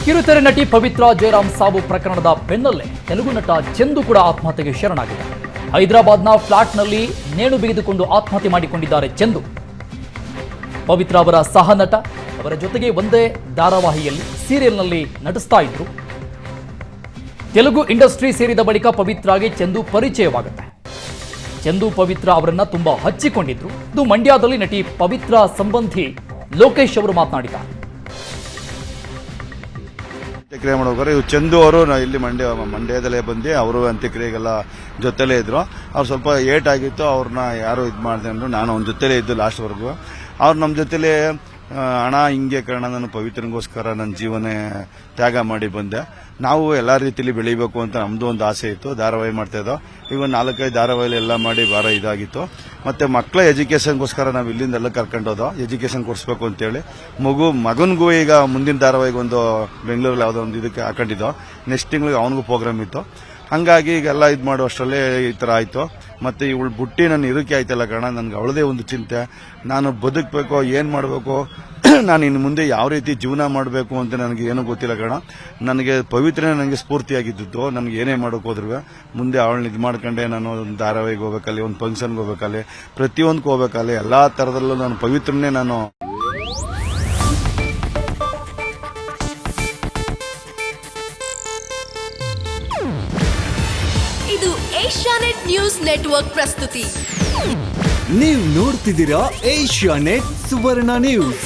ಕಿರುತೆರೆ ನಟಿ ಪವಿತ್ರ ಜಯರಾಮ್ ಸಾವು ಪ್ರಕರಣದ ಬೆನ್ನಲ್ಲೇ ತೆಲುಗು ನಟ ಚಂದು ಕೂಡ ಆತ್ಮಹತ್ಯೆಗೆ ಶರಣಾಗಿದ್ದಾರೆ. ಹೈದರಾಬಾದ್ನ ಫ್ಲಾಟ್ನಲ್ಲಿ ನೇಣು ಬಿಗಿದುಕೊಂಡು ಆತ್ಮಹತ್ಯೆ ಮಾಡಿಕೊಂಡಿದ್ದಾರೆ ಚಂದು. ಪವಿತ್ರ ಅವರ ಸಹ ನಟ, ಅವರ ಜೊತೆಗೆ ಒಂದೇ ಧಾರಾವಾಹಿಯಲ್ಲಿ ಸೀರಿಯಲ್ನಲ್ಲಿ ನಟಿಸ್ತಾ ಇದ್ರು. ತೆಲುಗು ಇಂಡಸ್ಟ್ರಿ ಸೇರಿದ ಬಳಿಕ ಪವಿತ್ರಾಗೆ ಚಂದು ಪರಿಚಯವಾಗುತ್ತೆ. ಚಂದು ಪವಿತ್ರ ಅವರನ್ನ ತುಂಬಾ ಹಚ್ಚಿಕೊಂಡಿದ್ರು. ಇದು ಮಂಡ್ಯದಲ್ಲಿ ನಟಿ ಪವಿತ್ರ ಸಂಬಂಧಿ ಲೋಕೇಶ್ ಅವರು ಮಾತನಾಡಿದ್ದಾರೆ. ಅಂತ್ಯಕ್ರಿಯೆ ಮಾಡೋರು ಇವ್ರು ಚಂದು ಅವರು ಇಲ್ಲಿ ಮಂಡ್ಯದಲ್ಲೇ ಬಂದು ಅವರು ಅಂತ್ಯಕ್ರಿಯೆಗೆಲ್ಲ ಜೊತೆಲೇ ಇದ್ರು. ಅವ್ರು ಸ್ವಲ್ಪ ಏಟ್ ಆಗಿತ್ತು, ಅವ್ರನ್ನ ಯಾರು ಇದು ಮಾಡಿದೆ ಅಂದ್ರು. ನಾನು ಅವ್ನ ಜೊತೆಲೇ ಇದ್ದು ಲಾಸ್ಟ್ವರೆಗೂ. ಅವ್ರು ನಮ್ಮ ಜೊತೆಲೇ ಹಣ ಹಿಂಗೆ ಕಾರಣ ನಾನು ಪವಿತ್ರನಿಗೋಸ್ಕರ ನನ್ನ ಜೀವನ ತ್ಯಾಗ ಮಾಡಿ ಬಂದೆ. ನಾವು ಎಲ್ಲ ರೀತಿಯಲ್ಲಿ ಬೆಳಿಬೇಕು ಅಂತ ನಮ್ದು ಒಂದು ಆಸೆ ಇತ್ತು. ಧಾರಾವಾಹಿ ಮಾಡ್ತಾ ಇದ್ದೋ. ಈಗ 4-5 ಧಾರಾವಾಹಿಲಿ ಎಲ್ಲ ಮಾಡಿ ಭಾರ ಇದಾಗಿತ್ತು. ಮತ್ತೆ ಮಕ್ಕಳ ಎಜುಕೇಶನ್ಗೋಸ್ಕರ ನಾವು ಇಲ್ಲಿಂದೆಲ್ಲ ಕರ್ಕೊಂಡೋದು, ಎಜುಕೇಶನ್ ಕೊಡಿಸ್ಬೇಕು ಅಂತೇಳಿ. ಮಗನಿಗೂ ಈಗ ಮುಂದಿನ ಧಾರಾವಾಹಿಗೆ ಒಂದು ಬೆಂಗಳೂರಲ್ಲಿ ಯಾವುದೋ ಒಂದು ಇದಕ್ಕೆ ಹಾಕೊಂಡಿದ್ದೋ. ನೆಕ್ಸ್ಟ್ ತಿಂಗಳಿಗೆ ಅವನಿಗೂ ಪ್ರೋಗ್ರಾಮ್ ಇತ್ತು. ಹಂಗಾಗಿ ಈಗೆಲ್ಲ ಇದು ಮಾಡೋ ಅಷ್ಟರಲ್ಲೇ ಈ ಥರ ಆಯಿತು. ಮತ್ತೆ ಇವಳು ಬುಟ್ಟಿ ನನ್ನ ಇದಕ್ಕೆ ಆಯ್ತಲ್ಲ ಕಾರಣ ನನಗೆ ಅವಳದೇ ಒಂದು ಚಿಂತೆ. ನಾನು ಬದುಕಬೇಕು, ಏನು ಮಾಡಬೇಕು, ನಾನು ಇನ್ನು ಮುಂದೆ ಯಾವ ರೀತಿ ಜೀವನ ಮಾಡಬೇಕು ಅಂತ ನನಗೆ ಏನೂ ಗೊತ್ತಿಲ್ಲ ಕಾರಣ. ನನಗೆ ಪವಿತ್ರನೇ ನನಗೆ ಸ್ಫೂರ್ತಿಯಾಗಿದ್ದು. ನನಗೆ ಏನೇ ಮಾಡೋಕೆ ಹೋದ್ರು ಮುಂದೆ ಅವಳನ್ನ ಇದು ಮಾಡ್ಕೊಂಡೆ ನಾನು ಒಂದು ಧಾರಾವಾಹಿಗೆ ಹೋಗ್ಬೇಕಲ್ಲಿ, ಒಂದು ಫಂಕ್ಷನ್ಗೆ ಹೋಗ್ಬೇಕಲ್ಲಿ, ಪ್ರತಿಯೊಂದಕ್ಕೂ ಹೋಗ್ಬೇಕಲ್ಲಿ, ಎಲ್ಲ ಥರದಲ್ಲೂ ನಾನು ಪವಿತ್ರನೇ ನಾನು. ಇದು ಏಷ್ಯಾನೆಟ್ ನ್ಯೂಸ್ ನೆಟ್ವರ್ಕ್ ಪ್ರಸ್ತುತಿ. ನೀವು ನೋಡ್ತಿದ್ದೀರಾ ಏಷ್ಯಾನೆಟ್ ಸುವರ್ಣ ನ್ಯೂಸ್.